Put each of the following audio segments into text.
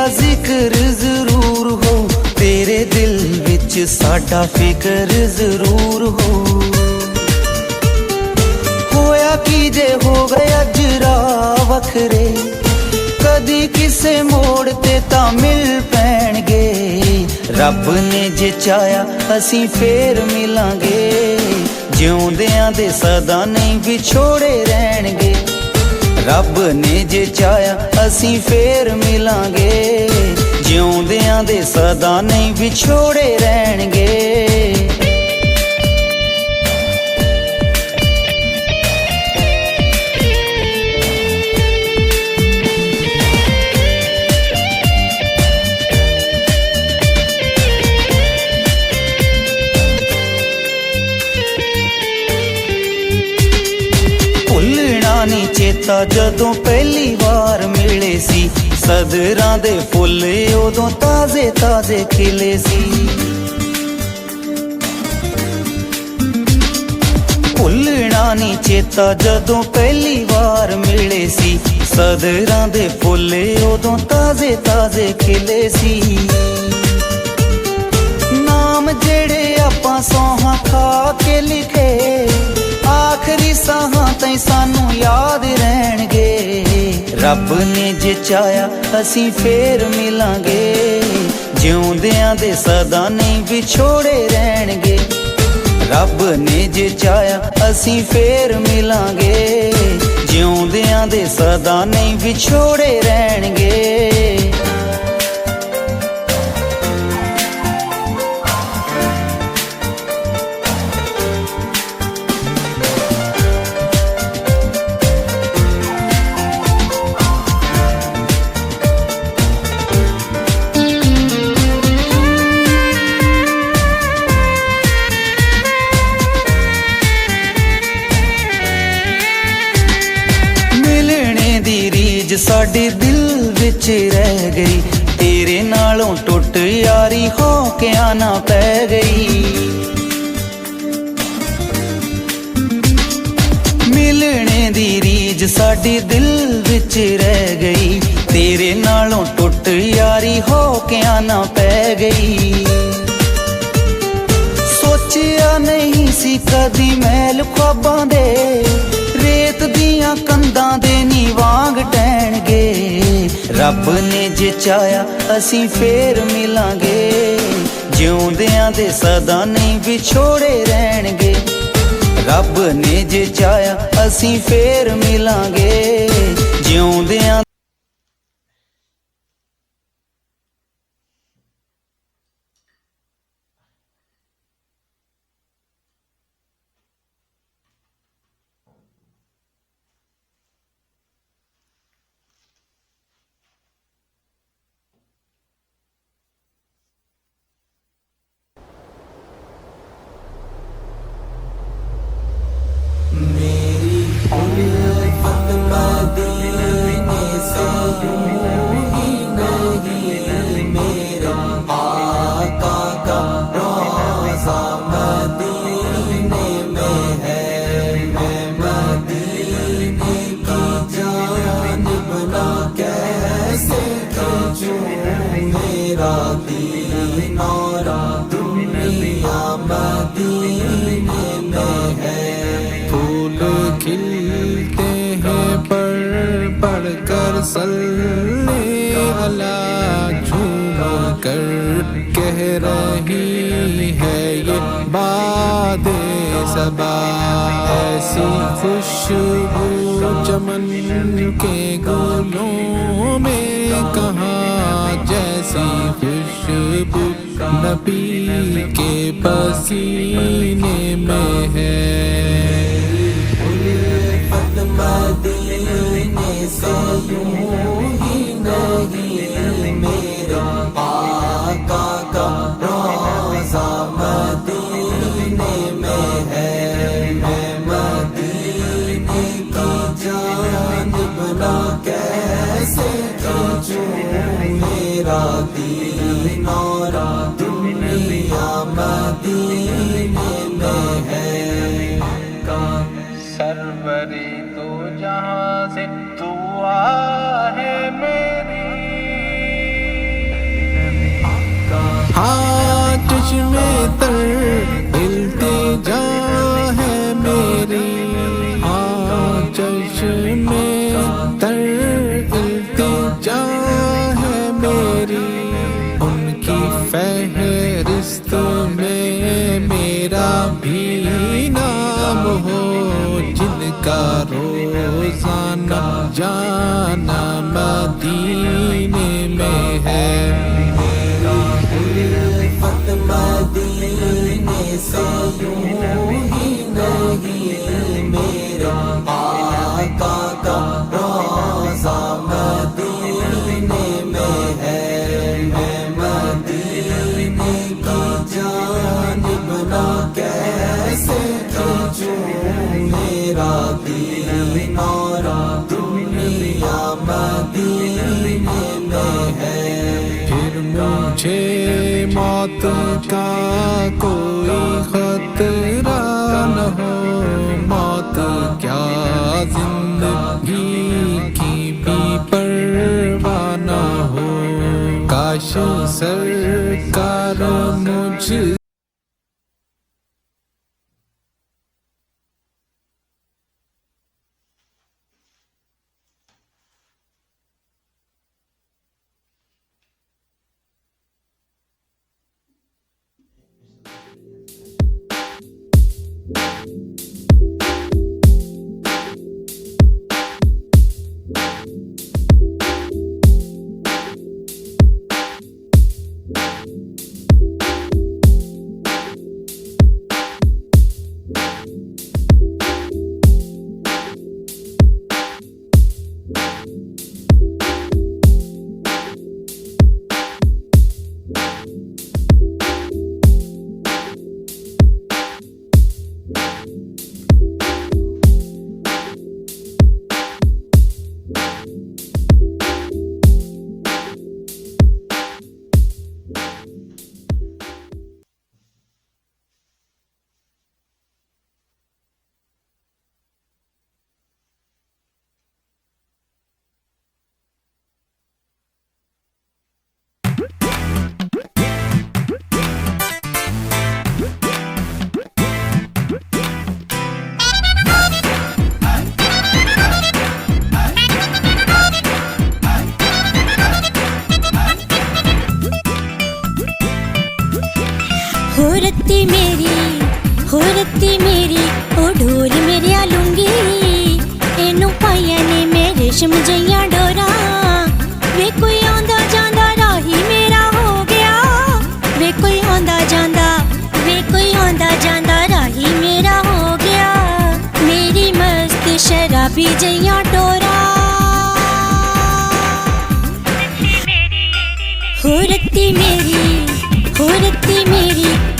तेरा जिक्र जरूर हो, तेरे दिल विच साडा फिक्र जरूर हो। होया की जे हो गया जरा वखरे, कदी किसे मोड़ ते तां मिल पैणगे। रब ने जे चाया असीं फेर मिलांगे, जिउंदियां दे सदा नहीं विछोड़े रहणगे। रब ने जे चाया असीं फेर मिलांगे, जिउंदियां दे सदा नहीं विछोड़े रहणगे। नी चेता जदों पहली बार मिले सी, सदरां दे फुल उदों ताजे ताजे खिले सी। भुलना नी चेता जदों पहली बार मिले सी, सदरां दे फुल उदों ताजे ताजे खिले सी। नाम जेड़े आपां सौहां खा के लिखे, आखरी साहां ताईं सानू याद रहणगे। रब ने जे चाया असीं फेर मिलांगे, जिउंदियां दे सदा नहीं विछोड़े रहणगे। रब ने जे चाया असीं फेर मिलांगे, जिउंदियां दे सदा नहीं विछोड़े रहणगे। साडे दिल विच रह गई, तेरे नालों टुट यारी हो के आना पै गई। मिलने दी रीज साडे दिल विच रह गई, तेरे नालों टुट यारी हो के आना पै गई। सोचिया नहीं सी कदी मैल ख्वाबां दे, रेत दियां कंधां दे नी वांग टहणगे। रब ने जे चाया असीं फेर मिलांगे, जिउंदियां दे सदा नहीं विछोड़े रहणगे। रब ने जे चाया असीं फेर मिलांगे, जिउंदियां खिलते हैं पर पढ़कर सल्ले अला झूम कर कह रही है ये बादे सबा। ऐसी खुशबू चमन के गुलों में कहाँ जैसी खुशबू नबी के पसीने में है। मदीने से यूं ही नहीं मेरे आका का रोज़ा मदीने में है। मैं मदीने की जानिब ना कैसे खींचूं, मेरा दीन और दुनिया मदीने में है। सरवरी तो जहाँ से दुआ है ہاں چشمے تر التجا ہے میری، ہاں چشمے تر التجا ہے میری، ان کی فہرست میں میرا بھی نام ہو، جن کا روزانہ جانا مدینے میں ہے۔ الفت مدینے سے یوں ہی نہیں، میرے آقا کا روضہ مدینے میں ہے، میں مدینے کی جانب نہ کیسے کھینچوں، میرا دین اور دنیا مدینے میں ہے۔ پھر مجھے موت کا کوئی خطرہ نہ ہو، موت کیا زندگی کی بھی پرواہ نہ ہو، کاش سرکار مجھ رتی میری او ڈھول میری لونگی، اینو پائیا نے میں ریشم جیاں ڈورا، وے کوئی آندا جاندا راہی میرا ہو گیا، وے کوئی آندا جاندا، وے کوئی آندا جاندا راہی میرا ہو گیا، میری مست شرابی جیاں ٹورا، ہو رتی میری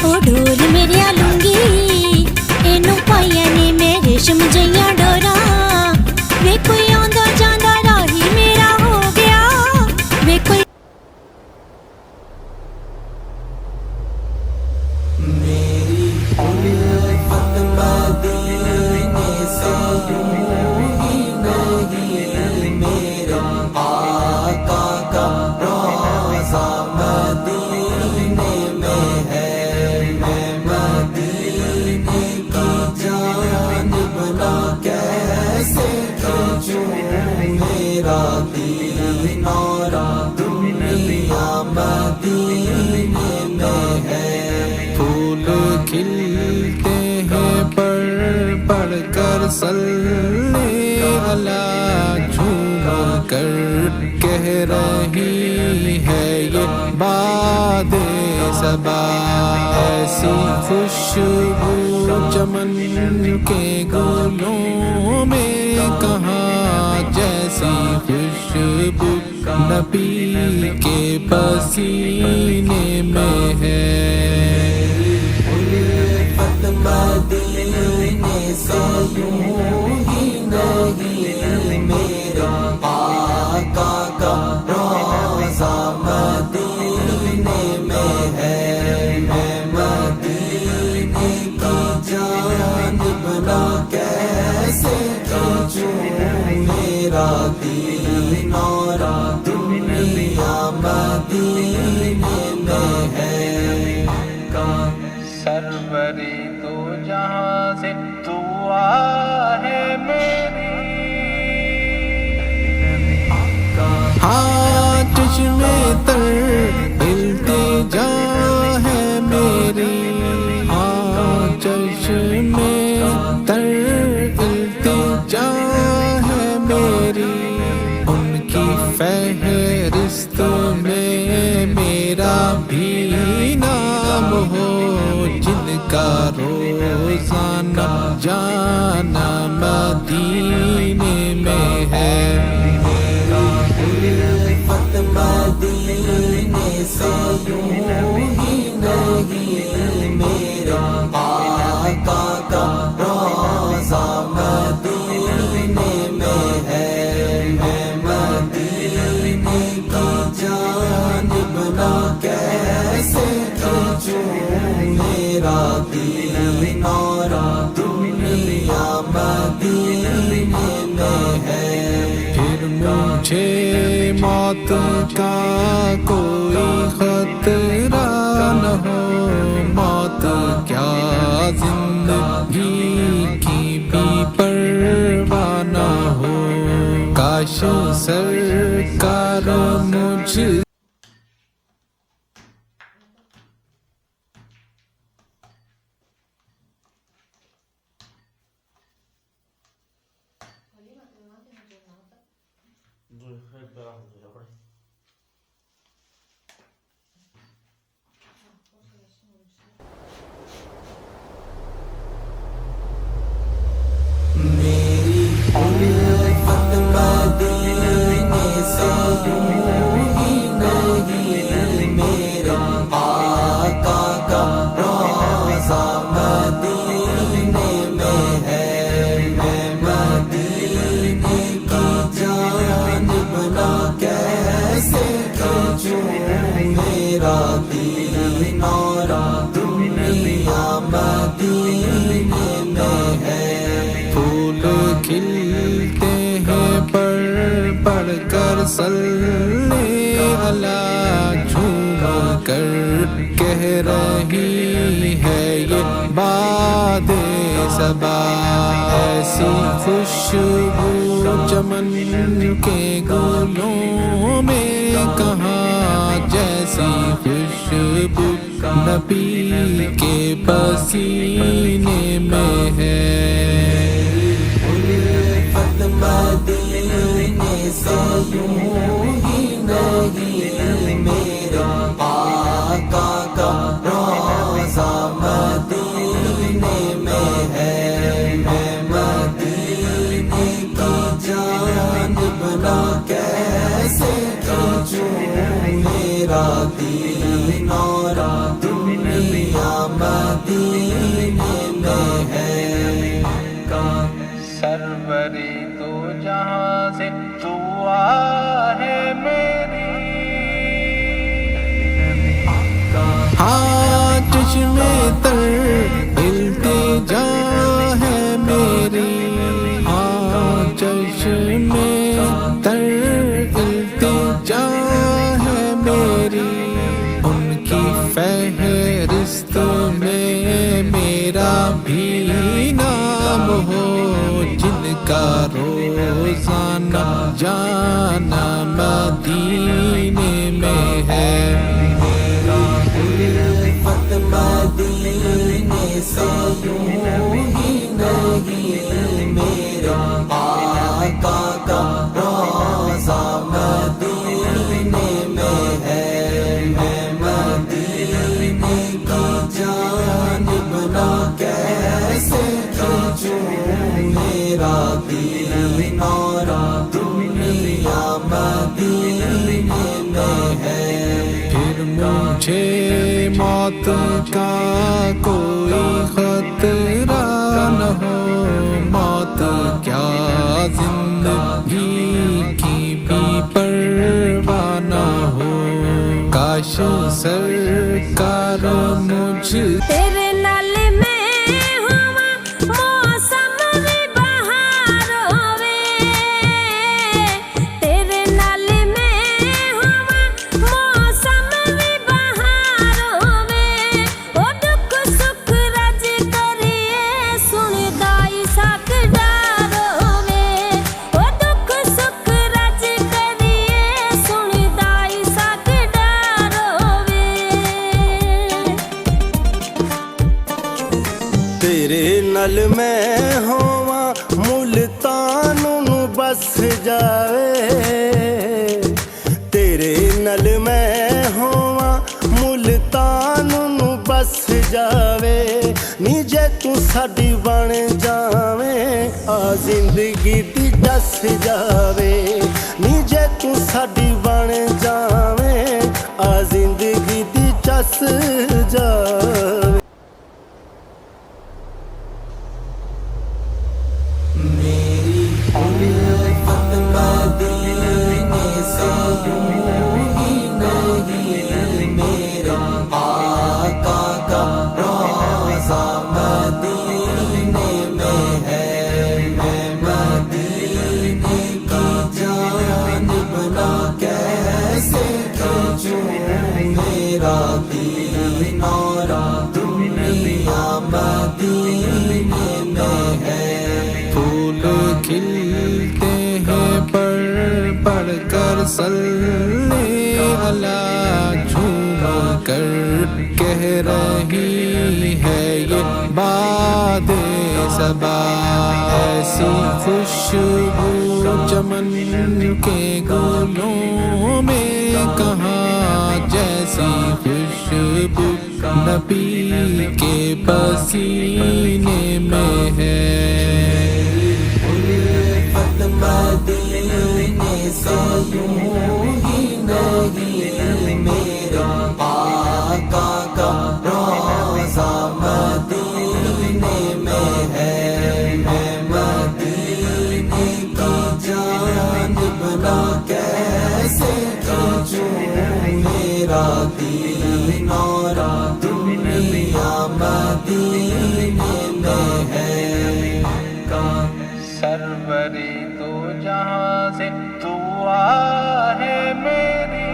او ڈھول میری لونگی، اینو پائیا نے میں ریشم جیاں ڈورا، وے کوئی آندا جاندا راہی میرا ہو گیا، وے کوئی میری الفت مدینے سے یوں ہی نہیں، میرے آقا کا روضہ مدینے میں ہے، میں مدینے کی جانب نہ کیسے کھینچوں، میرا دین اور دنیا مدینے میں ہے۔ پھول کھلتے ہیں پڑھ کر صلی اللہ، جھوم کر کہہ رہی ہے یہ باد صبا، ایسی خوشبو چمن کے گلوں میں کہاں، جیسی خوشبو نبی کے پسینے میں ہے۔ الفت مدینے سے یوں ہی نہیں، میرے آقا کا روضہ مدینے میں ہے، میں مدینے کی جانب نہ کیسے کھینچوں، میرا دین اور دنیا مدینے میں ہے۔ दुआ है मेरी। हाँ चश्मे तर इल्तिजा है मेरी, हाँ चश्मे तर इल्तिजा है मेरी। उनकी फहरिस्त में मेरा भी नाम हो, जिनका रोजाना जाना मदीने में है। उल्फत मदीने से यूं ही नहीं, मेरे आका का रोज़ा मदीने में है। मैं मदीने की जानिब ना कैसे खींचूं, मेरा दीन और दुनिया मदीने में है। फिर मुझे मौत का कोई खतरा न हो, मौत क्या जिंदगी की भी परवाह न हो। काश सरकार मुझ मेरी उल्फत मदीने से यूं ही नहीं, मेरे आका का रोज़ा मदीने में है। मैं मदीने की जानिब ना कैसे खींचूं, मेरा दीन और दुनिया मदीने में है। फूल खिलते हैं पर कर सल्ले अला, झूम कर कह रही है ये बादे सबा। ऐसी खुशबू चमन के गुलों में कहाँ, जैसी खुशबू नबी के पसीने में है। उल्फत मदीने से यूं ही नहीं, मेरे आका का रोज़ा मदीने में है। मैं मदीने की जानिब ना कैसे खींचूं, मेरा दीन और दुनिया मदीने में है। सरवरी तो जहां से दुआ है मेरी। हाँ चश्मे तर इल्तिजा है मेरी, हाँ चश्मे तर इल्तिजा है मेरी। उनकी फहरिस्त में मेरा भी नाम हो, जिनका रोजाना जाना मदीने में है। उल्फत मदीने से यूं ही नहीं, मेरे आका का रोज़ा मदीने में है। मैं मदीने की जानिब ना कैसे खींचूं, मेरा दीन और दुनिया मदीने में है। फिर मुझे मौत का कोई खतरा न हो, मौत क्या जिंदगी की भी परवाह न हो। काश सरकार मुझ तेरे नाल मैं होवा मौसम भी बहार होवे, तेरे नाल मैं होवा मौसम भी बहार होवे। ओ दुख सुख रज करिए सुन ਮੈਂ ਹੋਵਾਂ ਮੁਲਤਾਨ ਨੂੰ ਬਸ ਜਾਵੇ, ਤੇਰੇ ਨਾਲ ਮੈਂ ਹੋਵਾਂ ਮੁਲਤਾਨ ਨੂੰ ਬਸ ਜਾਵੇ। ਨੀ ਜੇ ਤੂੰ ਸਾਡੀ ਬਣ ਜਾਵੇਂ ਆ ਜ਼ਿੰਦਗੀ ਦੀ ਦੱਸ ਜਾਵੇ, ਨੀ ਜੇ ਤੂੰ ਸਾਡੀ ਬਣ ਜਾਵੇਂ ਆ ਜ਼ਿੰਦਗੀ ਦੀ ਚੱਸ ਜਾਵੇ। मेरी उल्फत मदीने से यूं ही नहीं, मेरे आका का रोज़ा मदीने में है। मैं मदीने की जानिब ना कैसे खींचूं, मेरा दीन और दुनिया मदीने में है। फूल खिलते हैं पढ़ कर सल्ले अला, झूम कर कह रही है ये बादे सबा। ऐसी खुशबू चमन के गुलों में कहाँ, जैसी खुशबू नबी के पसीने में है। उल्फत मदीने से यूं ही नहीं, मेरे आका का रोज़ा मदीने में है। मैं मदीने की जानिब ना कैसे खींचूं, मेरा दीन और दुनिया मदीने में है। सरवरी तो जहाँ से दुआ है मेरी,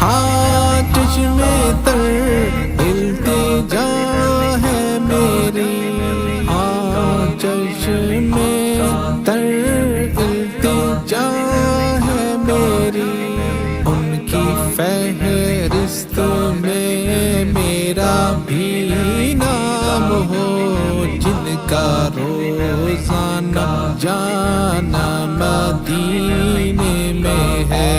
हाँ चश्मे तर इल्तिजा है मेरी, हाँ चश्मे तर इल्तिजा है मेरी। उनकी फहरिस्त में मेरा भी नाम हो, जिनका रोज़ाना जाना मदीने में है।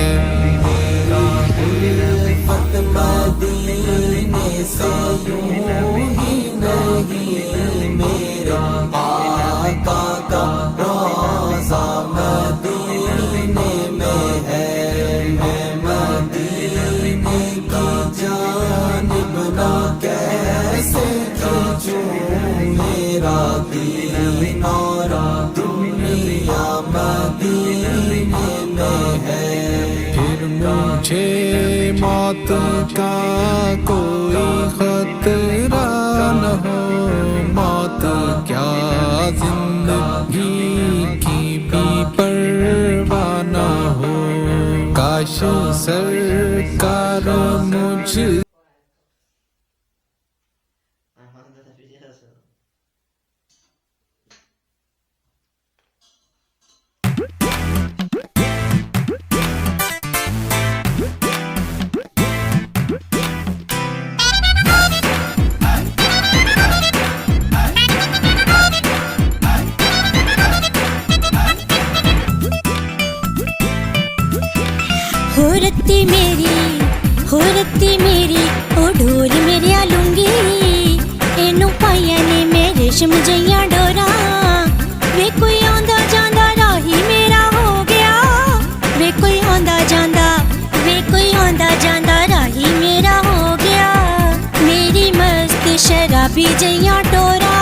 उल्फत मदीने से यूं ही नहीं, मेरे आका का रोज़ा मदीने में है। मैं मदीने की जानिब ना कैसे खींचूं, मेरा दीन और दुनिया मदीने में है। फिर मुझे मौत का कोई खतरा न हो, मौत क्या जिंदगी की भी परवाह न हो। काश सरकार मुझ हो रत्ती मेरी ओ ढोल मेरे आलूंगी, एनू पाइया ने मैं रेशम जइयां डोरा। वे कोई आंदा जांदा राही मेरा हो गया, वे कोई आंदा जांदा, वे कोई आंदा जांदा राही मेरा हो गया। मेरी मस्त शराबी जइयां डोरा।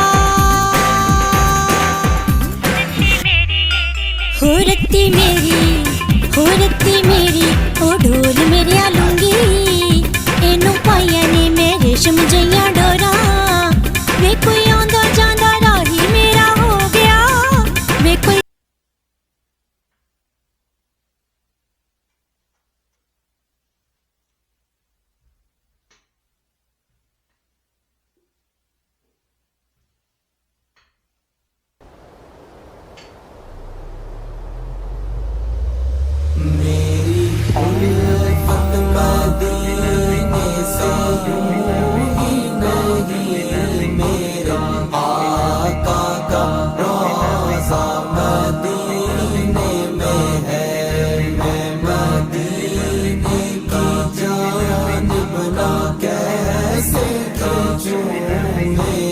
हो रत्ती मेरी ओ ढोल मेरे आलूंगी, एनू पाइया ने मैं रेशम जइयां डोरा। वे कोई आंदा जांदा राही मेरा हो गया, वे कोई मेरी उल्फत मदीने से यूं ही नहीं,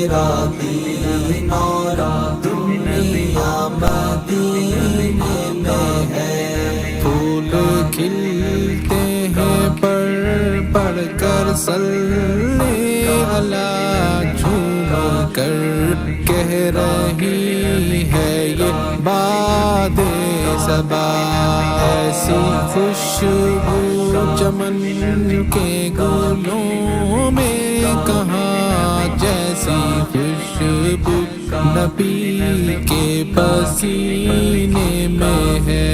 मेरा दीन और दुनिया मदीने में है। پھول کھلتے ہیں پڑھ کر صلی اللہ، جھوم کر کہہ رہی ہے یہ باد صبا، ایسی خوشبو چمن کے گلوں میں کہاں، جیسی خوشبو نبی کے پسینے میں ہے۔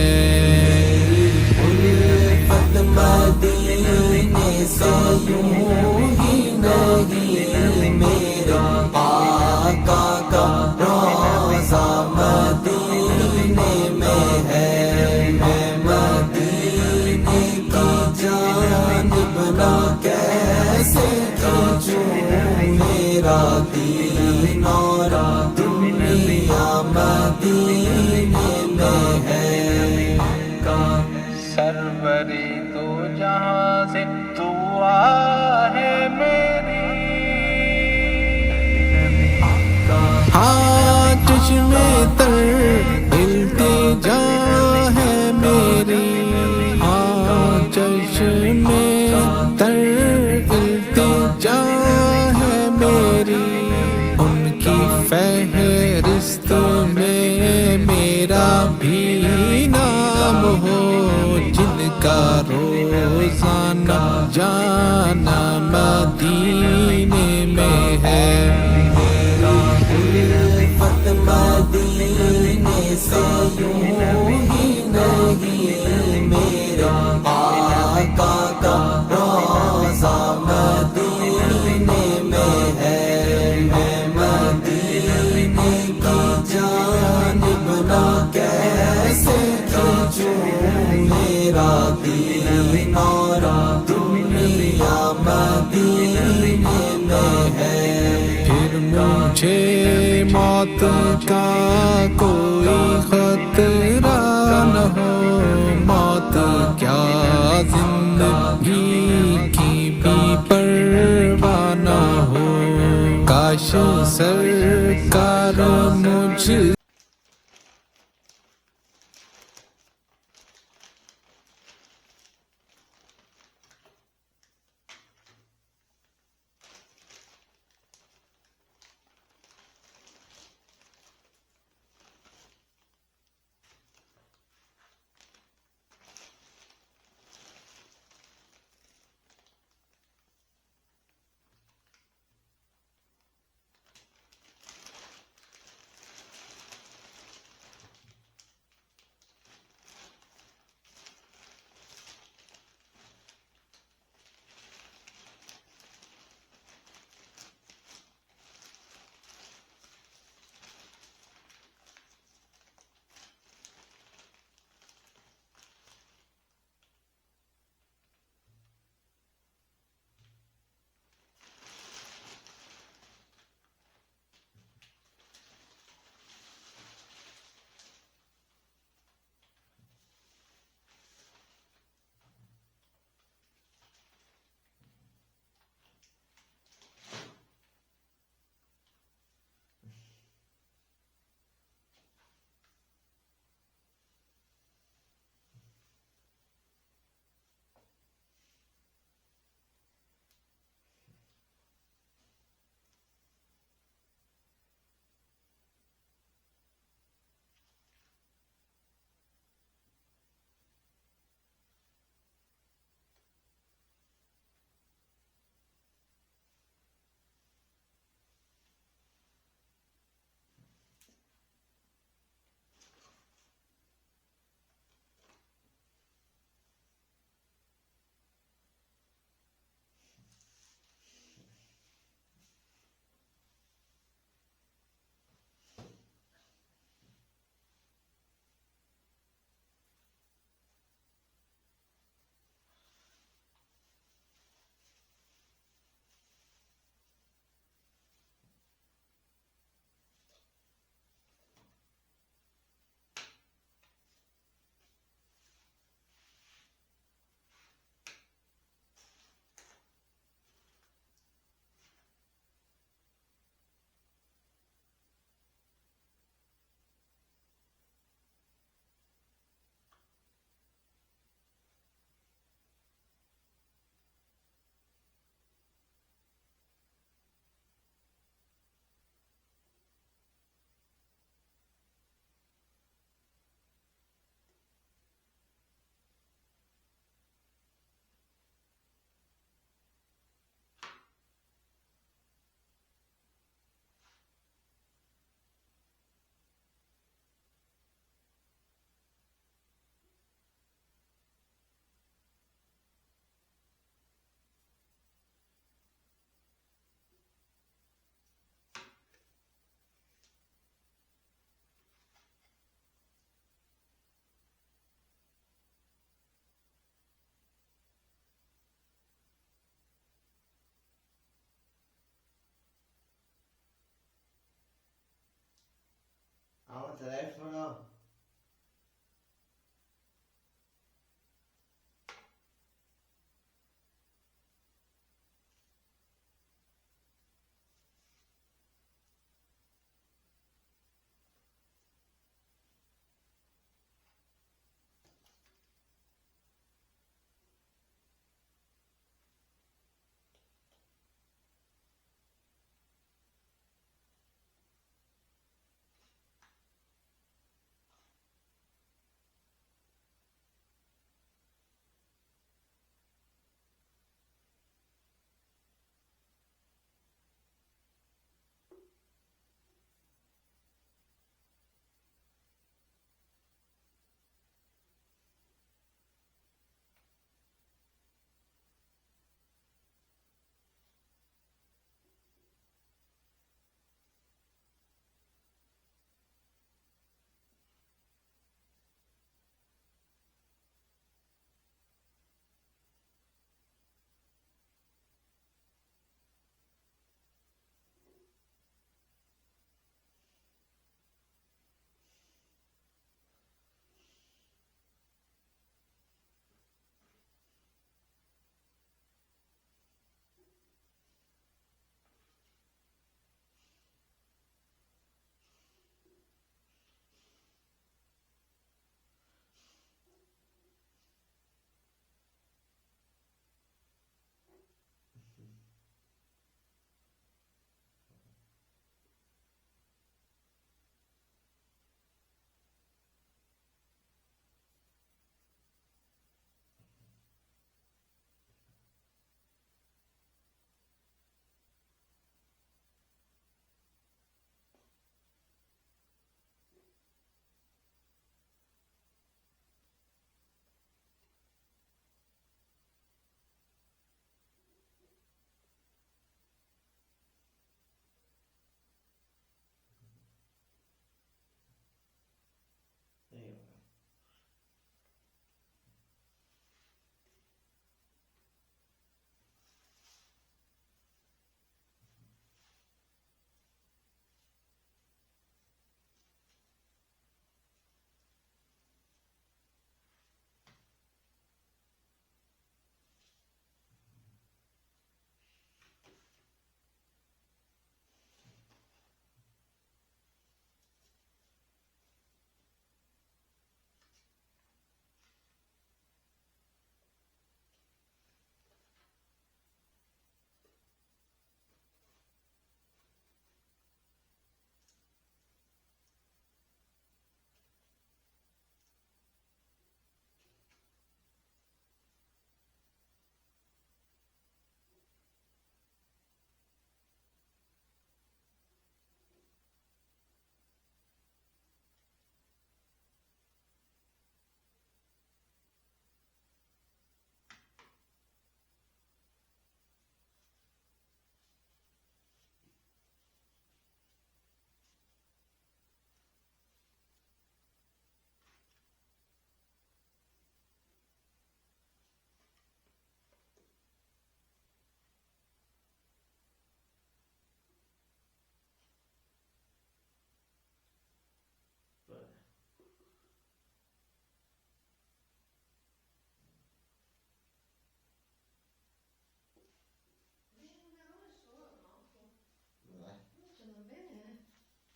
الفت مدینے سے یوں ہی نہیں، میرے آقا کا روضہ مدینے میں ہے۔ میں مدینے کی جانب نہ کیسے کھینچوں، میرا دین اور دنیا مدینے میں ہے۔ سروری تو جہاں سے دعا ہے میری، ہاں چشمے تر التجا ہے میری، ہاں چشمے تر التجا ہے میری، ان کی فہرست میں میرا بھی نام ہو، جن کا روزانہ جانا مدینے میں ہے۔ الفت مدینے سے یوں ہی نہیں، میرے آقا کا روضہ مدینے میں ہے۔ میں مدینے کی جانب نہ کیسے کھینچوں، میرا دین اور دنیا مدینے میں ہے۔ پھر مجھے موت کا کوئی خطرہ نہ ہو، موت کیا زندگی کی بھی پرواہ نہ ہو، کاش سرکار مجھ al telefono. Sì.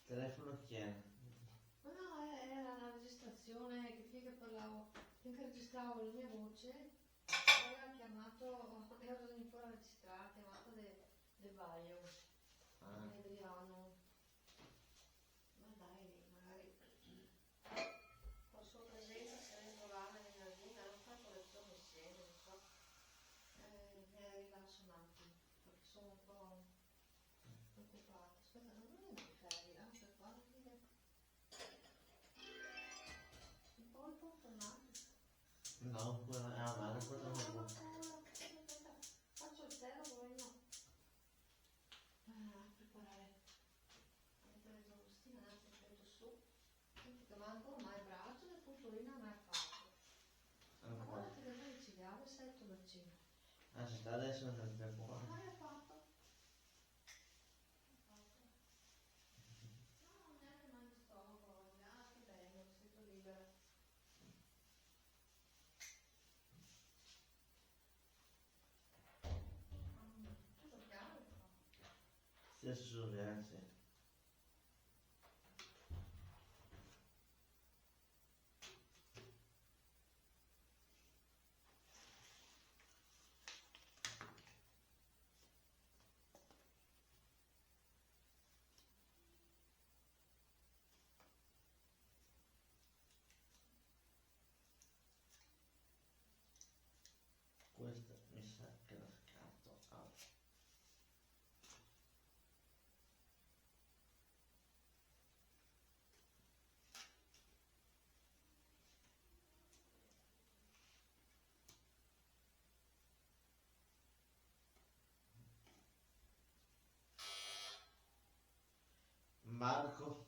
Telefono chi è? Ma no, era la registrazione che parlavo, finché registravo la mia voce, poi ha chiamato, ero ancora registrata, ha chiamato De Baio, Adriano. Ma dai, magari con sua presenza se ne trovava venerdì, hanno fatto lezione insieme, non so, mi rilascio un attimo, perché sono un po' preoccupata. Aspetta, non è di ferie, per qua, un po' tornato. No, ma non potremmo. Faccio il tè, voglio preparare, mettere le giornostine, anzi metto su, senti che manco ormai braccio, le punturine non hai fatto. Allora ti devo iniziare, sei il tuo bacino. Ah, ci sta adesso nel tempo qua. Ma hai fatto? No, neanche mai in stomaco, Adesso ragazzi. Questa mi sa che la scarto. Ah. Marco